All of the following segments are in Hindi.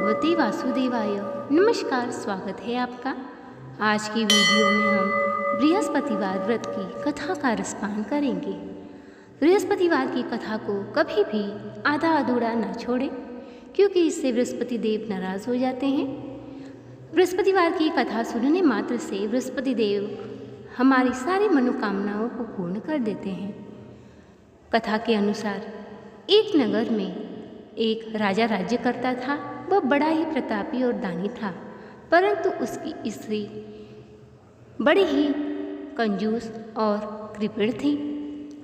भगवते वासुदेवाय। नमस्कार, स्वागत है आपका। आज की वीडियो में हम बृहस्पतिवार व्रत की कथा का रसपान करेंगे। बृहस्पतिवार की कथा को कभी भी आधा अधूरा न छोड़ें, क्योंकि इससे बृहस्पति देव नाराज हो जाते हैं। बृहस्पतिवार की कथा सुनने मात्र से बृहस्पति देव हमारी सारी मनोकामनाओं को पूर्ण कर देते हैं। कथा के अनुसार एक नगर में एक राजा राज्य करता था। वह बड़ा ही प्रतापी और दानी था, परंतु उसकी स्त्री बड़ी ही कंजूस और कृपण थी।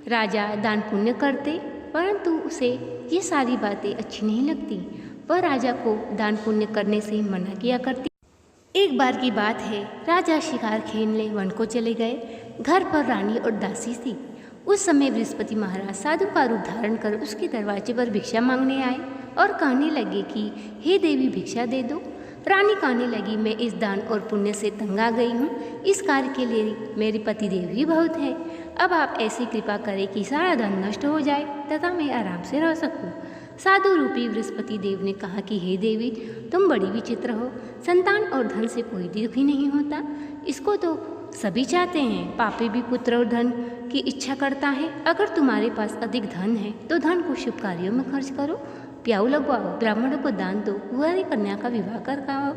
राजा दान पुण्य करते, परंतु उसे ये सारी बातें अच्छी नहीं लगती। वह राजा को दान पुण्य करने से मना किया करती। एक बार की बात है, राजा शिकार खेलने वन को चले गए। घर पर रानी और दासी थी। उस समय बृहस्पति महाराज साधु का रूप धारण कर उसके दरवाजे पर भिक्षा मांगने आए और कहने लगे कि हे देवी, भिक्षा दे दो। रानी कहने लगी, मैं इस दान और पुण्य से तंग आ गई हूँ। इस कार्य के लिए मेरे पति देव ही बहुत है। अब आप ऐसी कृपा करें कि सारा धन नष्ट हो जाए तथा मैं आराम से रह सकूँ। साधु रूपी बृहस्पति देव ने कहा कि हे देवी, तुम बड़ी विचित्र हो। संतान और धन से कोई दुखी नहीं होता, इसको तो सभी चाहते हैं। पापी भी पुत्र और धन की इच्छा करता है। अगर तुम्हारे पास अधिक धन है तो धन को शुभ कार्यों में खर्च करो, प्याऊ लगवाओ, ब्राह्मणों को दान दो, कुंवारी कन्या का विवाह करवाओ,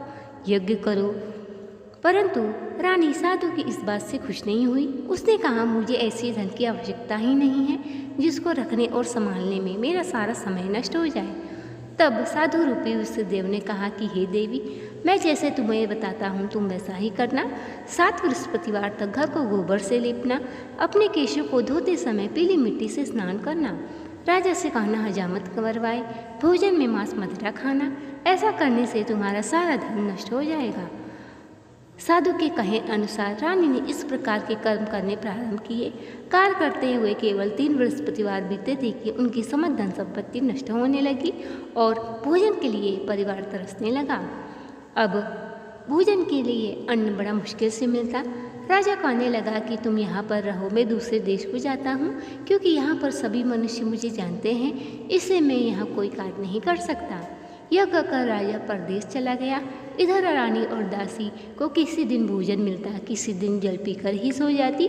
यज्ञ करो। परंतु रानी साधु की इस बात से खुश नहीं हुई। उसने कहा, मुझे ऐसे धन की आवश्यकता ही नहीं है जिसको रखने और संभालने में मेरा सारा समय नष्ट हो जाए। तब साधु रूपी उस देव ने कहा कि हे देवी, मैं जैसे तुम्हें बताता हूँ तुम वैसा ही करना। 7 बृहस्पतिवार तक घर को गोबर से लेपना, अपने केशों को धोते समय पीली मिट्टी से स्नान करना, राजा से कहना हजामत करवाए, भोजन में मांस मदिरा खाना। ऐसा करने से तुम्हारा सारा धन नष्ट हो जाएगा। साधु के कहे अनुसार रानी ने इस प्रकार के कर्म करने प्रारंभ किए। कार्य करते हुए केवल 3 बृहस्पतिवार बीते थे कि उनकी समस्त धन संपत्ति नष्ट होने लगी और भोजन के लिए परिवार तरसने लगा। अब भोजन के लिए अन्न बड़ा मुश्किल से मिलता। राजा कहने लगा कि तुम यहाँ पर रहो, मैं दूसरे देश को जाता हूँ, क्योंकि यहाँ पर सभी मनुष्य मुझे जानते हैं, इसलिए मैं यहाँ कोई कार्य नहीं कर सकता। यह कहकर राजा परदेश चला गया। इधर रानी और दासी को किसी दिन भोजन मिलता, किसी दिन जल पीकर ही सो जाती।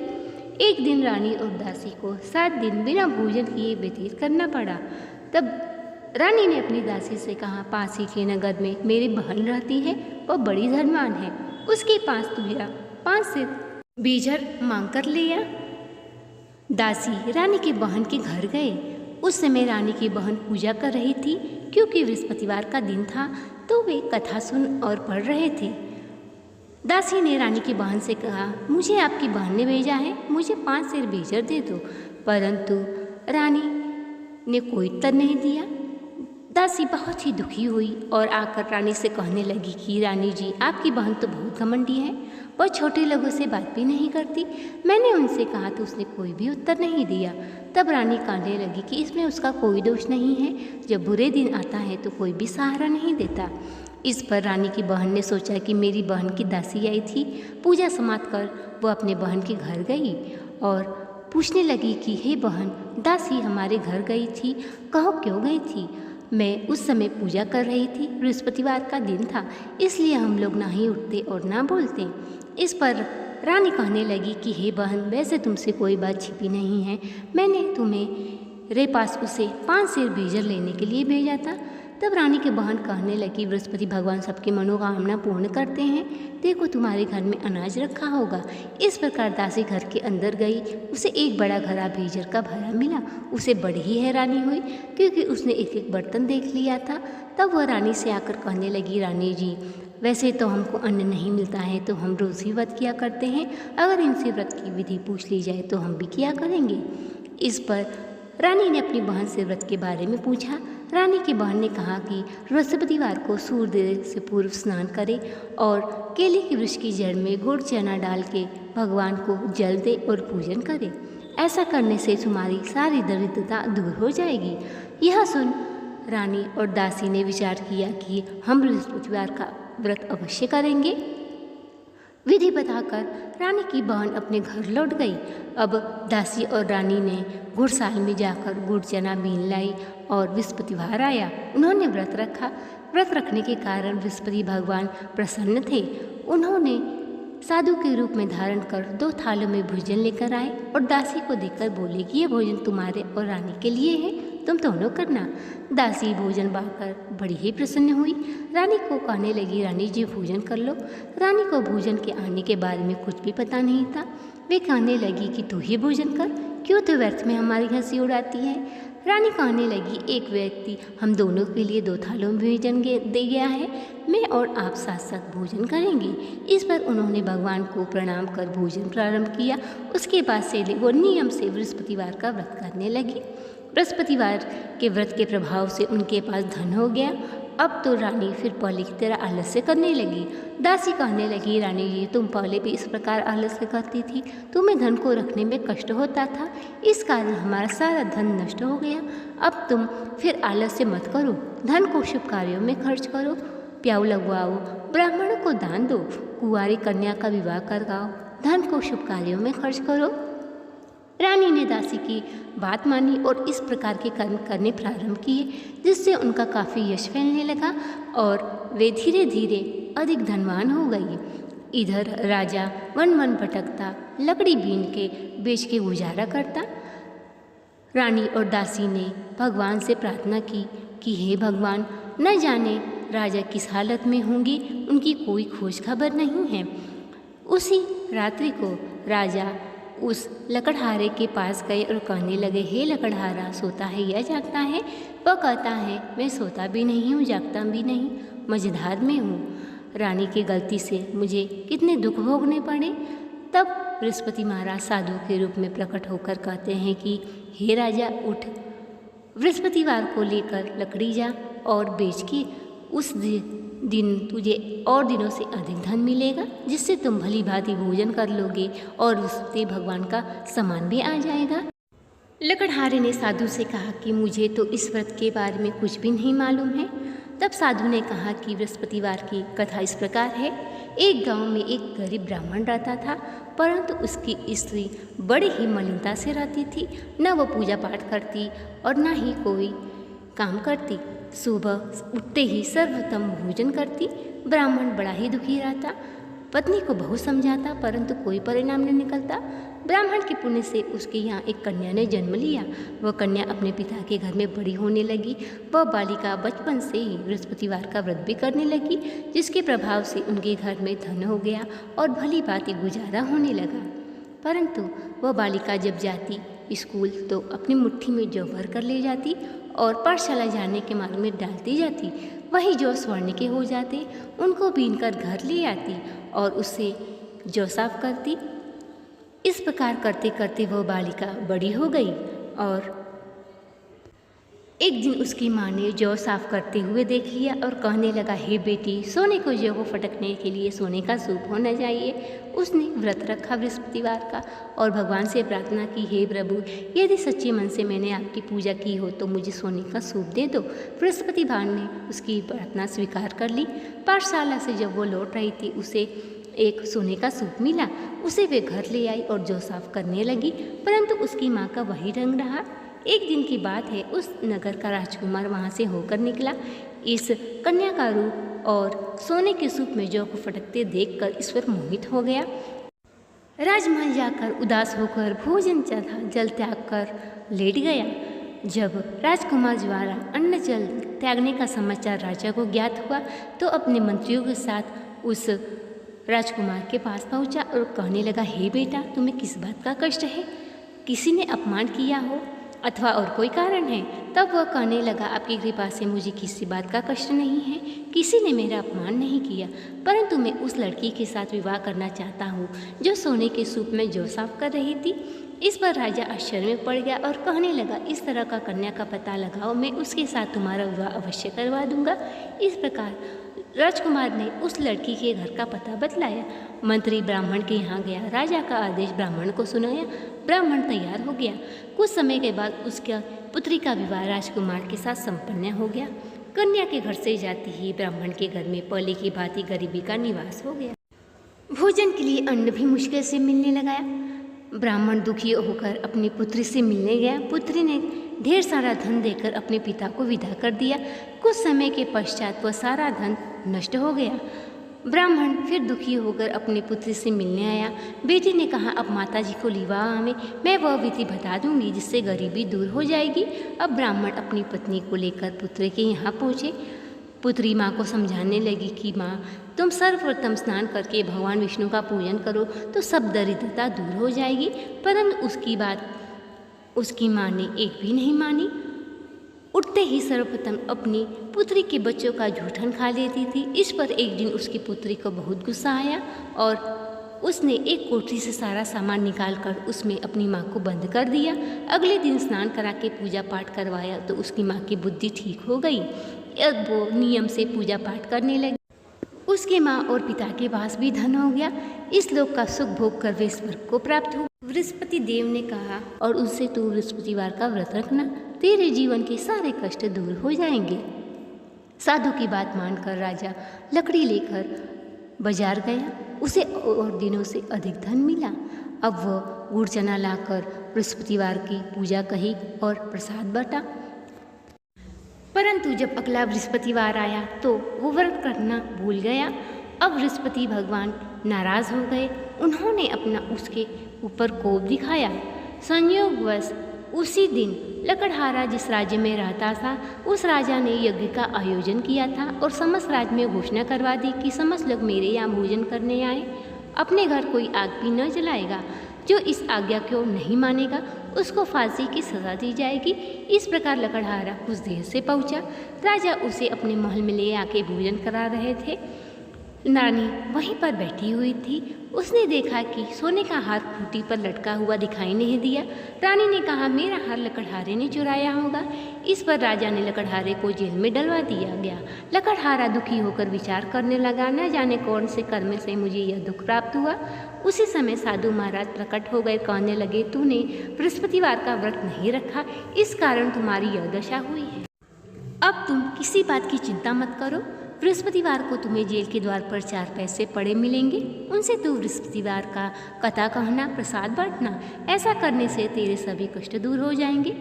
एक दिन रानी और दासी को 7 दिन बिना भोजन किए व्यतीत करना पड़ा। तब रानी ने अपनी दासी से कहा, पास ही के नगर में मेरी बहन रहती है, वह बड़ी धनवान है, उसके पास तू जा 5 से बीजर मांग कर ले आ। दासी रानी की बहन के घर गए। उस समय रानी की बहन पूजा कर रही थी, क्योंकि बृहस्पतिवार का दिन था, तो वे कथा सुन और पढ़ रहे थे। दासी ने रानी की बहन से कहा, मुझे आपकी बहन ने भेजा है, मुझे 5 सेर बीजर दे दो। परंतु रानी ने कोई उत्तर नहीं दिया। दासी बहुत ही दुखी हुई और आकर रानी से कहने लगी कि रानी जी, आपकी बहन तो बहुत घमंडी है, वह छोटे लोगों से बात भी नहीं करती। मैंने उनसे कहा तो उसने कोई भी उत्तर नहीं दिया। तब रानी कहने लगी कि इसमें उसका कोई दोष नहीं है, जब बुरे दिन आता है तो कोई भी सहारा नहीं देता। इस पर रानी की बहन ने सोचा कि मेरी बहन की दासी आई थी। पूजा समाप्त कर वह अपने बहन के घर गई और पूछने लगी कि हे बहन, दासी हमारे घर गई थी, कहो क्यों गई थी? मैं उस समय पूजा कर रही थी, बृहस्पतिवार का दिन था, इसलिए हम लोग ना ही उठते और ना बोलते। इस पर रानी कहने लगी कि हे बहन, वैसे तुमसे कोई बात छिपी नहीं है, मैंने तुम्हें रे पास उसे 5 सेर बीजर लेने के लिए भेजा था। तब रानी की बहन कहने लगी, बृहस्पति भगवान सबकी मनोकामना पूर्ण करते हैं, देखो तुम्हारे घर में अनाज रखा होगा। इस प्रकार दासी घर के अंदर गई। उसे एक बड़ा घड़ा बीजर का भरा मिला। उसे बड़ी ही हैरानी हुई, क्योंकि उसने एक एक बर्तन देख लिया था। तब वह रानी से आकर कहने लगी, रानी जी, वैसे तो हमको अन्न नहीं मिलता है, तो हम रोज़ ही व्रत किया करते हैं, अगर इनसे व्रत की विधि पूछ ली जाए तो हम भी किया करेंगे। इस पर रानी ने अपनी बहन से व्रत के बारे में पूछा। रानी की बहन ने कहा कि बृहस्पतिवार को सूर्योदय से पूर्व स्नान करे और केले के वृक्ष की जड़ में गुड़ चना डाल के भगवान को जल दे और पूजन करे। ऐसा करने से तुम्हारी सारी दरिद्रता दूर हो जाएगी। यह सुन रानी और दासी ने विचार किया कि हम बृहस्पतिवार का व्रत अवश्य करेंगे। विधि बताकर रानी की बहन अपने घर लौट गई। अब दासी और रानी ने गुड़साल में जाकर गुड़ चना बीन लाई और बृहस्पतिवार आया। उन्होंने व्रत रखा। व्रत रखने के कारण बृहस्पति भगवान प्रसन्न थे। उन्होंने साधु के रूप में धारण कर 2 थालों में भोजन लेकर आए और दासी को देकर बोले कि यह भोजन तुम्हारे और रानी के लिए है, तुम दोनों करना। दासी भोजन पाकर बड़ी ही प्रसन्न हुई। रानी को कहने लगी, रानी जी भोजन कर लो। रानी को भोजन के आने के बारे में कुछ भी पता नहीं था। वे कहने लगी कि तू ही भोजन कर, क्यों तो व्यर्थ में हमारी हंसी उड़ाती है। रानी कहने लगी, एक व्यक्ति हम दोनों के लिए 2 थालों में भोजन दे गया है, मैं और आप साथ साथ भोजन करेंगे। इस पर उन्होंने भगवान को प्रणाम कर भोजन प्रारंभ किया। उसके बाद से वो नियम से बृहस्पतिवार का व्रत करने लगी। बृहस्पतिवार के व्रत के प्रभाव से उनके पास धन हो गया। अब तो रानी फिर पहले की तरह आलस्य करने लगी। दासी कहने लगी, रानी जी तुम पहले भी इस प्रकार आलस्य करती थी, तुम्हें धन को रखने में कष्ट होता था, इस कारण हमारा सारा धन नष्ट हो गया। अब तुम फिर आलस्य मत करो, धन को शुभ कार्यों में खर्च करो, प्याऊ लगवाओ, ब्राह्मणों को दान दो, कुंवारी कन्या का विवाह करवाओ, धन को शुभ कार्यों में खर्च करो। रानी ने दासी की बात मानी और इस प्रकार के कर्म करने प्रारंभ किए, जिससे उनका काफ़ी यश फैलने लगा और वे धीरे धीरे अधिक धनवान हो गई। इधर राजा वन वन भटकता, लकड़ी बीन के बेच के गुजारा करता। रानी और दासी ने भगवान से प्रार्थना की कि हे भगवान, न जाने राजा किस हालत में होंगे, उनकी कोई खोज खबर नहीं है। उसी रात्रि को राजा उस लकड़हारे के पास गए और कहने लगे, हे लकड़हारा, सोता है या जागता है? वह कहता है, मैं सोता भी नहीं हूँ, जागता भी नहीं, मझधार में हूँ। रानी की गलती से मुझे कितने दुख भोगने पड़े। तब बृहस्पति महाराज साधु के रूप में प्रकट होकर कहते हैं कि हे राजा, उठ, बृहस्पतिवार को लेकर लकड़ी जा और बेच के उस दिन तुझे और दिनों से अधिक धन मिलेगा, जिससे तुम भली भांति भोजन कर लोगे और उससे भगवान का सामान भी आ जाएगा। लकड़हारे ने साधु से कहा कि मुझे तो इस व्रत के बारे में कुछ भी नहीं मालूम है। तब साधु ने कहा कि बृहस्पतिवार की कथा इस प्रकार है। एक गांव में एक गरीब ब्राह्मण रहता था, परंतु उसकी स्त्री बड़ी ही मलिनता से रहती थी। न वो पूजा पाठ करती और न ही कोई काम करती। सुबह उठते ही सर्वोत्तम भोजन करती। ब्राह्मण बड़ा ही दुखी रहता। पत्नी को बहुत समझाता, परंतु कोई परिणाम नहीं निकलता। ब्राह्मण के पुण्य से उसके यहाँ एक कन्या ने जन्म लिया। वह कन्या अपने पिता के घर में बड़ी होने लगी। वह बालिका बचपन से ही बृहस्पतिवार का व्रत भी करने लगी, जिसके प्रभाव से उनके घर में धन हो गया और भली भांति गुजारा होने लगा। परंतु वह बालिका जब जाती स्कूल तो अपनी मुट्ठी में जौ भर कर ले जाती और पाठशाला जाने के मार्ग में डालती जाती। वही जौ स्वर्ण के हो जाते, उनको बीनकर घर ले आती और उससे जौ साफ करती। इस प्रकार करते करते वह बालिका बड़ी हो गई और एक दिन उसकी माँ ने जौ साफ करते हुए देख लिया और कहने लगा, हे बेटी, सोने को जौ को फटकने के लिए सोने का सूप होना चाहिए। उसने व्रत रखा बृहस्पतिवार का और भगवान से प्रार्थना की, हे प्रभु, यदि सच्चे मन से मैंने आपकी पूजा की हो तो मुझे सोने का सूप दे दो। बृहस्पति भगवान ने उसकी प्रार्थना स्वीकार कर ली। पाठशाला से जब वो लौट रही थी, उसे एक सोने का सूप मिला। उसे वे घर ले आई और जौ साफ करने लगी, परंतु उसकी माँ का वही रंग रहा। एक दिन की बात है, उस नगर का राजकुमार वहाँ से होकर निकला। इस कन्या का रूप और सोने के सूप में जौ को फटकते देखकर ईश्वर मोहित हो गया। राजमहल जाकर उदास होकर भोजन जल त्याग कर लेट गया। जब राजकुमार द्वारा अन्न जल त्यागने का समाचार राजा को ज्ञात हुआ तो अपने मंत्रियों के साथ उस राजकुमार के पास पहुंचा और कहने लगा, हे बेटा, तुम्हें किस बात का कष्ट है? किसी ने अपमान किया हो अथवा और कोई कारण है? तब वह कहने लगा, आपकी कृपा से मुझे किसी बात का कष्ट नहीं है, किसी ने मेरा अपमान नहीं किया, परंतु मैं उस लड़की के साथ विवाह करना चाहता हूँ जो सोने के सूप में जौ साफ कर रही थी। इस पर राजा आश्चर्य में पड़ गया और कहने लगा, इस तरह का कन्या का पता लगाओ, मैं उसके साथ तुम्हारा विवाह अवश्य करवा दूंगा। इस प्रकार राजकुमार ने उस लड़की के घर का पता बतलाया। मंत्री ब्राह्मण के यहाँ गया, राजा का आदेश ब्राह्मण को सुनाया। ब्राह्मण तैयार हो गया। कुछ समय के बाद उसका पुत्री का विवाह राजकुमार के साथ संपन्न हो गया। कन्या के घर से जाती ही ब्राह्मण के घर में पहले की भांति गरीबी का निवास हो गया। भोजन के लिए अन्न भी मुश्किल से मिलने लगाया। ब्राह्मण दुखी होकर अपनी पुत्री से मिलने गया। पुत्री ने ढेर सारा धन देकर अपने पिता को विदा कर दिया। कुछ समय के पश्चात वह सारा धन नष्ट हो गया। ब्राह्मण फिर दुखी होकर अपनी पुत्री से मिलने आया। बेटी ने कहा, अब माता जी को लिवा में मैं वह विधि बता दूंगी जिससे गरीबी दूर हो जाएगी। अब ब्राह्मण अपनी पत्नी को लेकर पुत्री के यहाँ पहुँचे। पुत्री माँ को समझाने लगी कि माँ, तुम सर्वप्रथम स्नान करके भगवान विष्णु का पूजन करो तो सब दरिद्रता दूर हो जाएगी। परंतु उसकी बात उसकी माँ ने एक भी नहीं मानी। उठते ही सर्वप्रथम अपनी पुत्री के बच्चों का जूठन खा लेती थी। इस पर एक दिन उसकी पुत्री को बहुत गुस्सा आया और उसने एक कोठरी से सारा सामान निकालकर उसमें अपनी माँ को बंद कर दिया। अगले दिन स्नान करा के पूजा पाठ करवाया तो उसकी माँ की बुद्धि ठीक हो गई। अब वो नियम से पूजा पाठ करने लगी। उसके माँ और पिता के पास भी धन हो गया। इस लोक का सुख भोग कर वे स्वर्ग को प्राप्त हो। बृहस्पति देव ने कहा, और उससे तू बृहस्पतिवार का व्रत रखना, तेरे जीवन के सारे कष्ट दूर हो जाएंगे। साधु की बात मानकर राजा लकड़ी लेकर बाजार गया। उसे और दिनों से अधिक धन मिला। अब वह गुड़ चना लाकर बृहस्पतिवार की पूजा कही और प्रसाद बांटा। परंतु जब अगला बृहस्पतिवार आया तो वो व्रत करना भूल गया। अब बृहस्पति भगवान नाराज हो गए। उन्होंने अपना उसके ऊपर कोप दिखाया। संयोगवश उसी दिन लकड़हारा जिस राज्य में रहता था उस राजा ने यज्ञ का आयोजन किया था और समस्त राज्य में घोषणा करवा दी कि समस्त लोग मेरे यहाँ भोजन करने आए। अपने घर कोई आग भी न जलाएगा। जो इस आज्ञा को नहीं मानेगा उसको फांसी की सजा दी जाएगी। इस प्रकार लकड़हारा कुछ देर से पहुंचा। राजा उसे अपने महल में ले आके भोजन करा रहे थे। रानी वहीं पर बैठी हुई थी। उसने देखा कि सोने का हार खूंटी पर लटका हुआ दिखाई नहीं दिया। रानी ने कहा, मेरा हार लकड़हारे ने चुराया होगा। इस पर राजा ने लकड़हारे को जेल में डलवा दिया गया। लकड़हारा दुखी होकर विचार करने लगा, न जाने कौन से कर्म से मुझे यह दुख प्राप्त हुआ। उसी समय साधु महाराज प्रकट हो गए। कहने लगे, तूने बृहस्पतिवार का व्रत नहीं रखा, इस कारण तुम्हारी यह दशा हुई है। अब तुम किसी बात की चिंता मत करो। बृहस्पतिवार को तुम्हें जेल के द्वार पर 4 पैसे पड़े मिलेंगे। उनसे तू बृहस्पतिवार का कथा कहना, प्रसाद बांटना। ऐसा करने से तेरे सभी कष्ट दूर हो जाएंगे।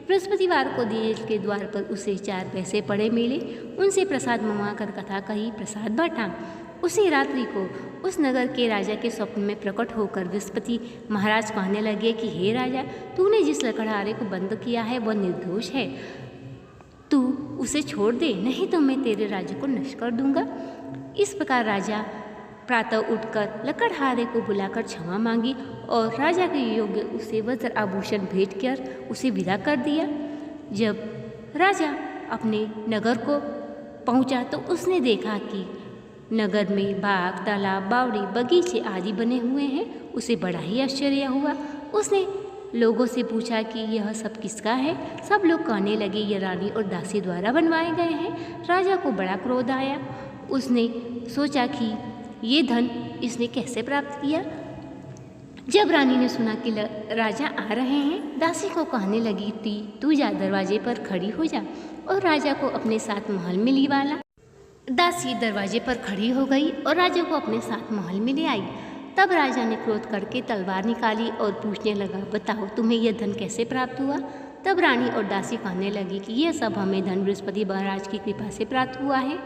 बृहस्पतिवार को जेल के द्वार पर उसे 4 पैसे पड़े मिले। उनसे प्रसाद मंगवाकर कथा कही, प्रसाद बांटा। उसी रात्रि को उस नगर के राजा के स्वप्न में प्रकट होकर बृहस्पति महाराज कहने लगे कि हे राजा, तूने जिस लकड़हारे को बंद किया है वह निर्दोष है। तू उसे छोड़ दे, नहीं तो मैं तेरे राज्य को नष्ट कर दूंगा। इस प्रकार राजा प्रातः उठकर लकड़हारे को बुलाकर क्षमा मांगी और राजा के योग्य उसे वज्र आभूषण भेंट कर उसे विदा कर दिया। जब राजा अपने नगर को पहुंचा तो उसने देखा कि नगर में बाग, तालाब, बावड़ी, बगीचे आदि बने हुए हैं। उसे बड़ा ही आश्चर्य हुआ। उसने लोगों से पूछा कि यह सब किसका है। सब लोग कहने लगे, ये रानी और दासी द्वारा बनवाए गए हैं। राजा को बड़ा क्रोध आया। उसने सोचा कि ये धन इसने कैसे प्राप्त किया। जब रानी ने सुना कि राजा आ रहे हैं, दासी को कहने लगी, तू जा दरवाजे पर खड़ी हो जा और राजा को अपने साथ महल में लिवा ला। दासी दरवाजे पर खड़ी हो गई और राजा को अपने साथ महल में ले आई। तब राजा ने क्रोध करके तलवार निकाली और पूछने लगा, बताओ तुम्हें यह धन कैसे प्राप्त हुआ। तब रानी और दासी कहने लगी कि यह सब हमें धन बृहस्पति महाराज की कृपा से प्राप्त हुआ है।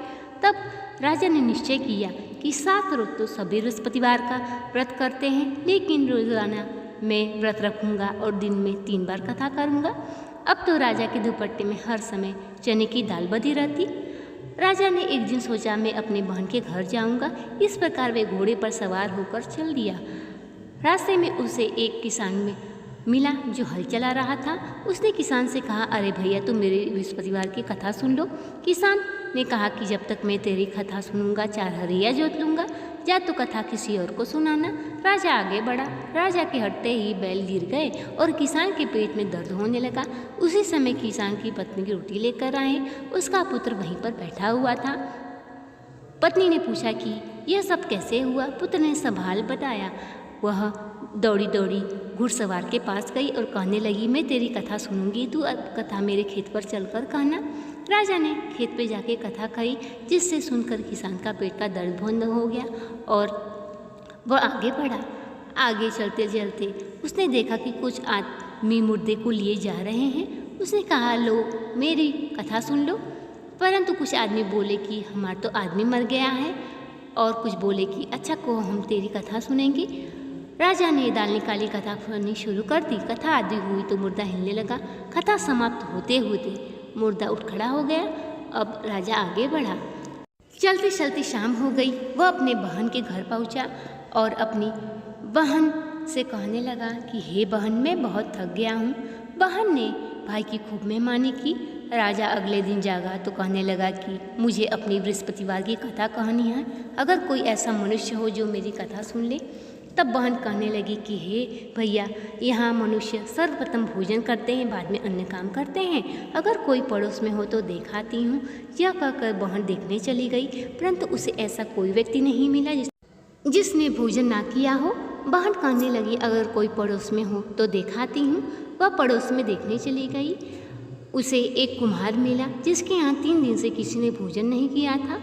तब राजा ने निश्चय किया कि 7 रोज तो सभी बृहस्पतिवार का व्रत करते हैं, लेकिन रोजाना मैं व्रत रखूँगा और दिन में 3 बार कथा करूँगा। अब तो राजा के दुपट्टे में हर समय चने की दाल बधी रहती। राजा ने एक दिन सोचा, मैं अपने बहन के घर जाऊंगा। इस प्रकार वे घोड़े पर सवार होकर चल दिया। रास्ते में उसे एक किसान में मिला जो हल चला रहा था। उसने किसान से कहा, अरे भैया, तुम मेरे बृहस्पतिवार की कथा सुन लो। किसान ने कहा कि जब तक मैं तेरी कथा सुनूंगा 4 हरिया जोत लूँगा। जा तो कथा किसी और को सुनाना। राजा आगे बढ़ा। राजा के हटते ही बैल गिर गए और किसान के पेट में दर्द होने लगा। उसी समय किसान की पत्नी की रोटी लेकर आए। उसका पुत्र वहीं पर बैठा हुआ था। पत्नी ने पूछा कि यह सब कैसे हुआ। पुत्र ने संभाल बताया। वह दौड़ी दौड़ी घुड़सवार के पास गई और कहने लगी, मैं तेरी कथा सुनूंगी, तू कथा मेरे खेत पर चलकर कहना। राजा ने खेत पे जाके कथा कही, जिससे सुनकर किसान का पेट का दर्द बंद हो गया और वह आगे बढ़ा। आगे चलते चलते उसने देखा कि कुछ आदमी मुर्दे को लिए जा रहे हैं। उसने कहा, लो मेरी कथा सुन लो। परंतु कुछ आदमी बोले कि हमारा तो आदमी मर गया है, और कुछ बोले कि अच्छा को हम तेरी कथा सुनेंगे। राजा ने दाल निकाली, कथा सुननी शुरू कर दी। कथा आदि हुई तो मुर्दा हिलने लगा। कथा समाप्त होते होते मुर्दा उठ खड़ा हो गया। अब राजा आगे बढ़ा। चलते चलते शाम हो गई। वह अपने बहन के घर पहुंचा और अपनी बहन से कहने लगा कि हे बहन, मैं बहुत थक गया हूँ। बहन ने भाई की खूब मेहमानी की। राजा अगले दिन जागा तो कहने लगा कि मुझे अपनी बृहस्पतिवार की कथा कहनी है, अगर कोई ऐसा मनुष्य हो जो मेरी कथा सुन ले। तब बहन कहने लगी कि हे भैया, यहाँ मनुष्य सर्वप्रथम भोजन करते हैं, बाद में अन्य काम करते हैं। अगर कोई पड़ोस में हो तो देखाती हूँ। यह कहकर बहन देखने चली गई, परंतु उसे ऐसा कोई व्यक्ति नहीं मिला जिसने भोजन ना किया हो। बहन कहने लगी, अगर कोई पड़ोस में हो तो दिखाती हूँ। वह पड़ोस में देखने चली गई। उसे एक कुम्हार मिला जिसके यहाँ 3 दिन से किसी ने भोजन नहीं किया था।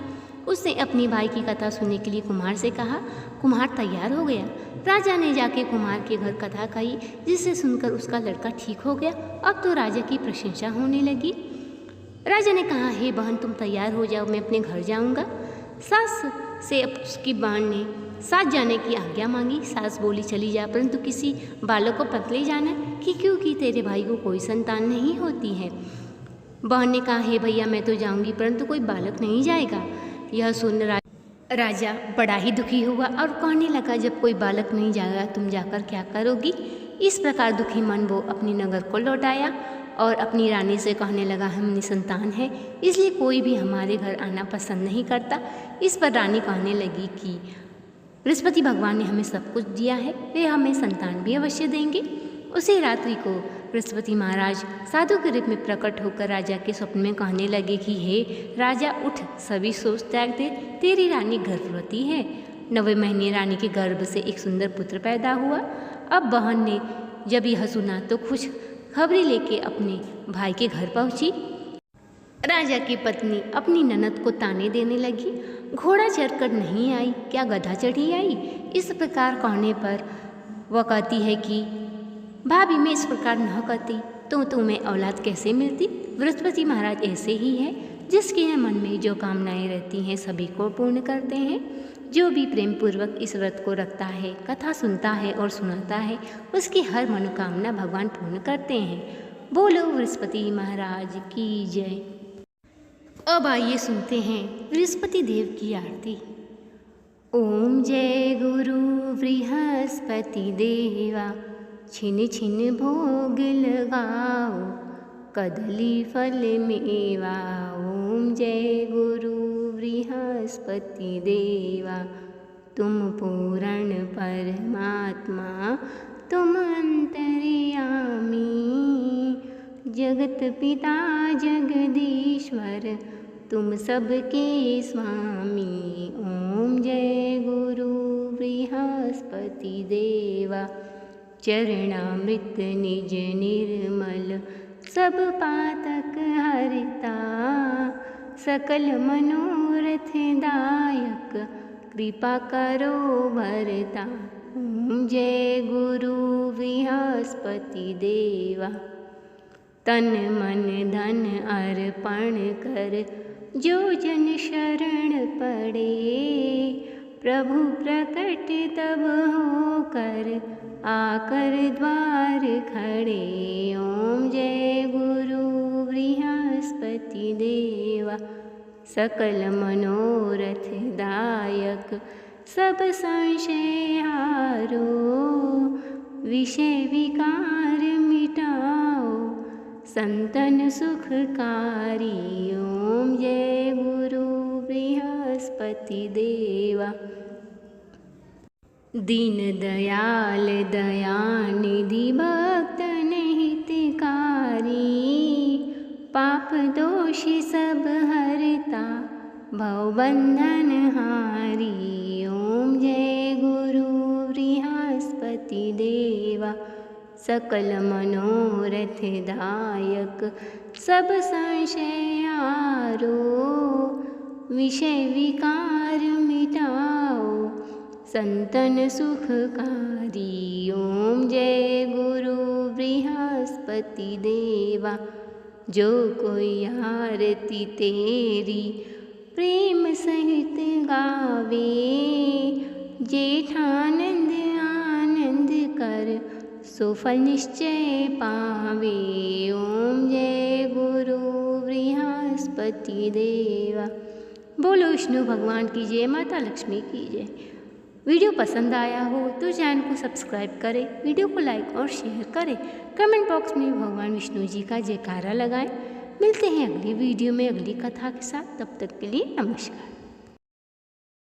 उसने अपनी भाई की कथा सुनने के लिए कुम्हार से कहा। कुम्हार तैयार हो गया। राजा ने जाके कुम्हार के घर कथा कही, जिसे सुनकर उसका लड़का ठीक हो गया। अब तो राजा की प्रशंसा होने लगी। राजा ने कहा, हे बहन, तुम तैयार हो जाओ, मैं अपने घर जाऊँगा। सास से उसकी बहन ने साथ जाने की आज्ञा मांगी। सास बोली, चली जा, परंतु किसी बालक को पत ले जाना कि क्योंकि तेरे भाई को कोई संतान नहीं होती है। बहन ने कहा, हे भैया, मैं तो जाऊंगी, परंतु कोई बालक नहीं जाएगा। यह सुन राजा बड़ा ही दुखी हुआ और कहने लगा, जब कोई बालक नहीं जाएगा तुम जाकर क्या करोगी। इस प्रकार दुखी मन वो अपनी नगर को लौट आया और अपनी रानी से कहने लगा, हम निसंतान है, इसलिए कोई भी हमारे घर आना पसंद नहीं करता। इस पर रानी कहने लगी कि बृहस्पति भगवान ने हमें सब कुछ दिया है, वे हमें संतान भी अवश्य देंगे। उसी रात्रि को बृहस्पति महाराज साधु के रूप में प्रकट होकर राजा के स्वप्न में कहने लगे कि हे राजा, उठ, सभी सोच त्याग दे, तेरी रानी गर्भवती है। 9वें महीने रानी के गर्भ से एक सुंदर पुत्र पैदा हुआ। अब बहन ने जब यह सुना तो खुश खबरी लेके अपने भाई के घर पहुंची। राजा की पत्नी अपनी ननद को ताने देने लगी, घोड़ा चढ़कर नहीं आई, क्या गधा चढ़ी आई। इस प्रकार कहने पर वह कहती है कि भाभी, मैं इस प्रकार न कहती तो तुम्हें औलाद कैसे मिलती। बृहस्पति महाराज ऐसे ही है, जिसके मन में जो कामनाएं रहती हैं सभी को पूर्ण करते हैं। जो भी प्रेम पूर्वक इस व्रत को रखता है, कथा सुनता है और सुनाता है, उसकी हर मनोकामना भगवान पूर्ण करते हैं। बोलो बृहस्पति महाराज की जय। अब आइए सुनते हैं बृहस्पति देव की आरती। ओम जय गुरु बृहस्पति देवा, छिन छिन भोग लगाओ, कदली फल मेवा। ओम जय गुरु बृहस्पति देवा, तुम पूर्ण परमात्मा, तुम अंतर्यामी, जगत पिता जगदीश्वर, तुम सबके स्वामी। ओम जय गुरु बृहस्पति देवा, चरणामृत निज निर्मल, सब पातक हरता, सकल मनोरथ दायक, कृपा करो भरता। ओम जय गुरु बृहस्पति देवा, तन मन धन अर्पण कर, जो जन शरण पड़े, प्रभु प्रकट तब होकर, आकर द्वार खड़े। ओम जय गुरु बृहस्पति देवा, सकल मनोरथ दायक, सब संशय हारो, विषय विकार मिटाओ, संतन सुखकारी। ओम जय गुरु बृहस्पति देवा, दीन दयाल दयानिधि भक्तन हितकारी, पाप दोषी सब हरता, भवबंधन हारी। ओम जय गुरु बृहस्पति देवा, सकल मनोरथ दायक, सब संशय हारो, विषय विकार मिटाओ, संतन सुखकारी। ओम जय गुरु बृहस्पति देवा, जो कोई आरती तेरी प्रेम सहित गावे, जेठानंद आनंद कर सो फल निश्चय पावे। ओम जय गुरु बृहस्पति देवा। बोलो विष्णु भगवान की जय, माता लक्ष्मी की जय। वीडियो पसंद आया हो तो चैनल को सब्सक्राइब करें, वीडियो को लाइक और शेयर करें, कमेंट बॉक्स में भगवान विष्णु जी का जयकारा लगाएं। मिलते हैं अगली वीडियो में अगली कथा के साथ, तब तक के लिए नमस्कार।